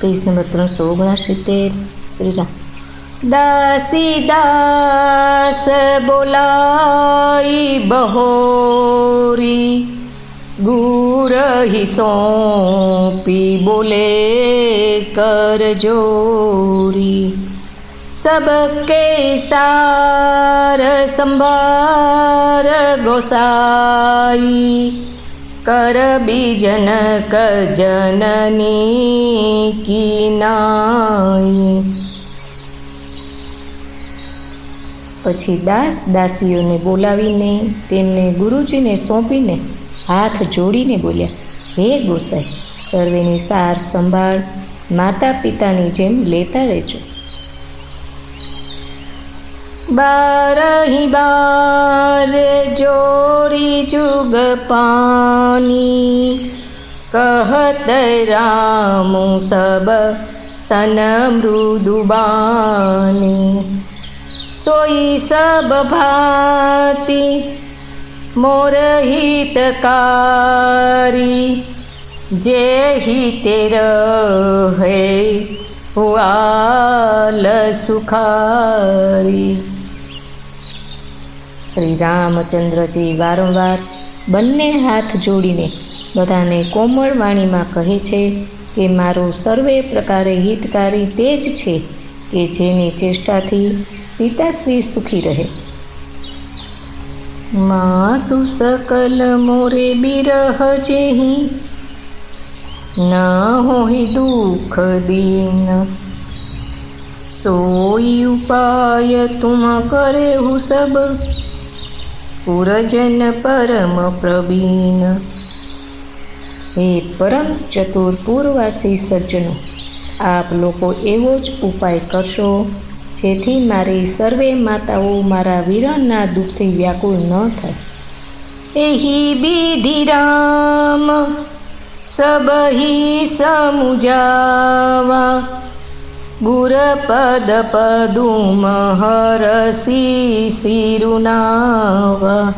Page number 369 Shriram. દાસીદાસ બોલાઈ બહોરી, ગુરહી સોંપી બોલે કર જોરી. सबके सार संभार गोसाई, कर बीजन क जननी की नाई. પછી દાસ દાસીઓને બોલાવીને તેમને ગુરુજીને સોંપીને હાથ જોડીને બોલ્યા, હે ગોસાઈ, સર્વેની સાર સંભાળ માતા પિતાની જેમ લેતા રહેજો. बारही बार जोड़ी जुग पानी, कहत रामु सब सन मृदुबानी. सोई सब भांति मोर हितकारी, जे हिते रहे हुआल सुखारी. શ્રી રામચંદ્રજી વારંવાર બંને હાથ જોડીને બધાને કોમળ વાણીમાં કહે છે કે મારો સર્વે પ્રકારે હિતકારી તે જ છે કે જેની ચેષ્ટાથી પિતાશ્રી સુખી રહે. માતુ સકલ મોરે બિરહ જેહી, ન હોઈ દુઃખ દીન. સોઈ ઉપાય તુમ કરે હું સબ, પુરજન પરમ પ્રવીણ. હે પરમ ચતુર પૂર્વવાસી સજ્જનો, આપ લોકો એવો જ ઉપાય કરશો જેથી મારી સર્વે માતાઓ મારા વિરહના દુઃખથી વ્યાકુળ ન થાય. એહી વિધિ રામ સબહી સમુજાવા, ગુરપદ પદુમ હરસી સિરુનાવા.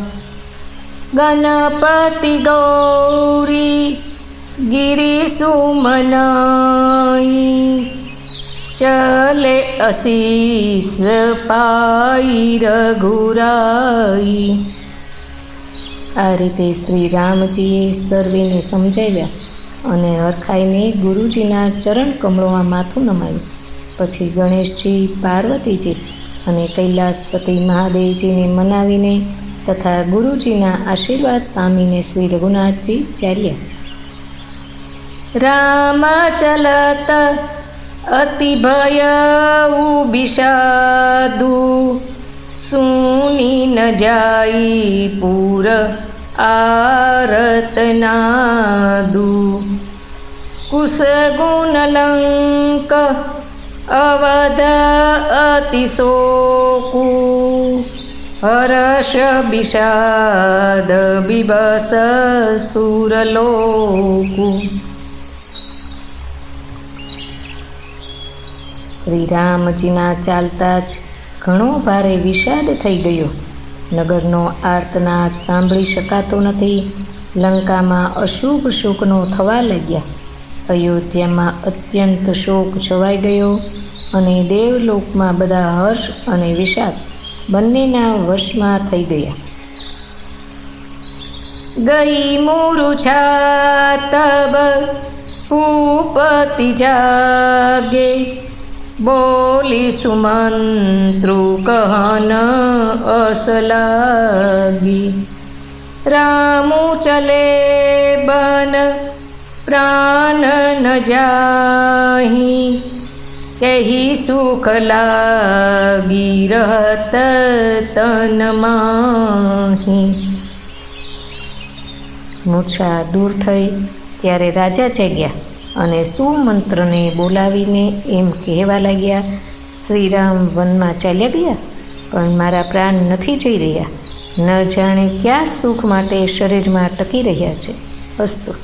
ગણપતિ ગૌરી ગિરી સુમનાઈ, ચલે અશીષ પાઈ રઘુરાઈ. આ રીતે શ્રી રામજીએ સર્વેને સમજાવ્યા અને હરખાઈને ગુરુજીના ચરણ કમળોમાં માથું નમાવ્યું. પછી ગણેશજી, પાર્વતીજી અને કૈલાસપતિ મહાદેવજીને મનાવીને તથા ગુરુજીના આશીર્વાદ પામીને શ્રી રઘુનાથજી ચાલ્યા. રામ ચલત અતિ ભય બિષાદુ, સુની ન જાઈ પૂર આરતનાદુ. કુશ ગુણ લંક અવધ અતિશોકુ, હર્ષ બિષાદ બિબસ સુરલોકુ. શ્રી રામજીના ચાલતા જ ઘણો ભારે વિષાદ થઈ ગયો. નગરનો આર્તનાદ સાંભળી શકાતો નથી. લંકામાં અશુભ શોકનો થવા લાગ્યા. અયોધ્યામાં અત્યંત શોક છવાઈ ગયો અને દેવલોકમાં બધા હર્ષ અને વિષાદ બંનેના વશમાં થઈ ગયા. ગઈ મૂર્છા તબ ભૂપતિ જાગે, બોલી સુમંત્રુ કહન અસલાગી. રામુ ચલે બન प्राण न जाही, कही सुख लागी रहत तन माही. મૂર્છા દૂર થઈ ત્યારે રાજા જાગ્યા અને સુમંત્રને બોલાવીને એમ કહેવા લાગ્યા, શ્રીરામ વનમાં ચાલ્યા ગયા પણ મારા પ્રાણ નથી જઈ રહ્યા. ન જાણે કયા સુખ માટે શરીરમાં ટકી રહ્યા છે. અસ્તુ.